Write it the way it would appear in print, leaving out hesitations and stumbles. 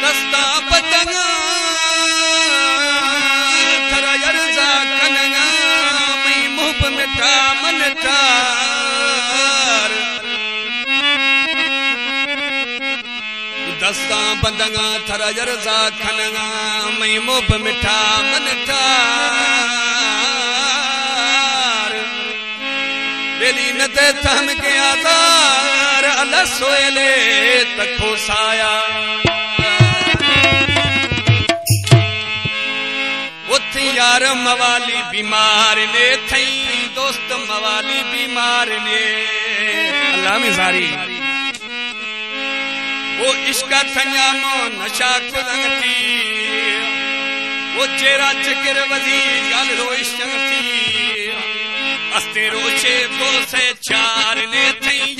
दस्ता पतंगा थरा यरजा कनगा मई मुहब मिठा मन टार दस्ता पतंगा थरा यरजा कनगा मई मुहब मिठा मन टार बेली न ते थम के आजार अल सोयले तखो साया यार मवाली बीमार ने थई दोस्त मवाली बीमार ने अल्लाह में सारी वो इश्का थन्या मो नशा कुदंगती वो चेरा चक्र वजी गाल रोइश चंगती अस्ते रोचे दो से चार ने थई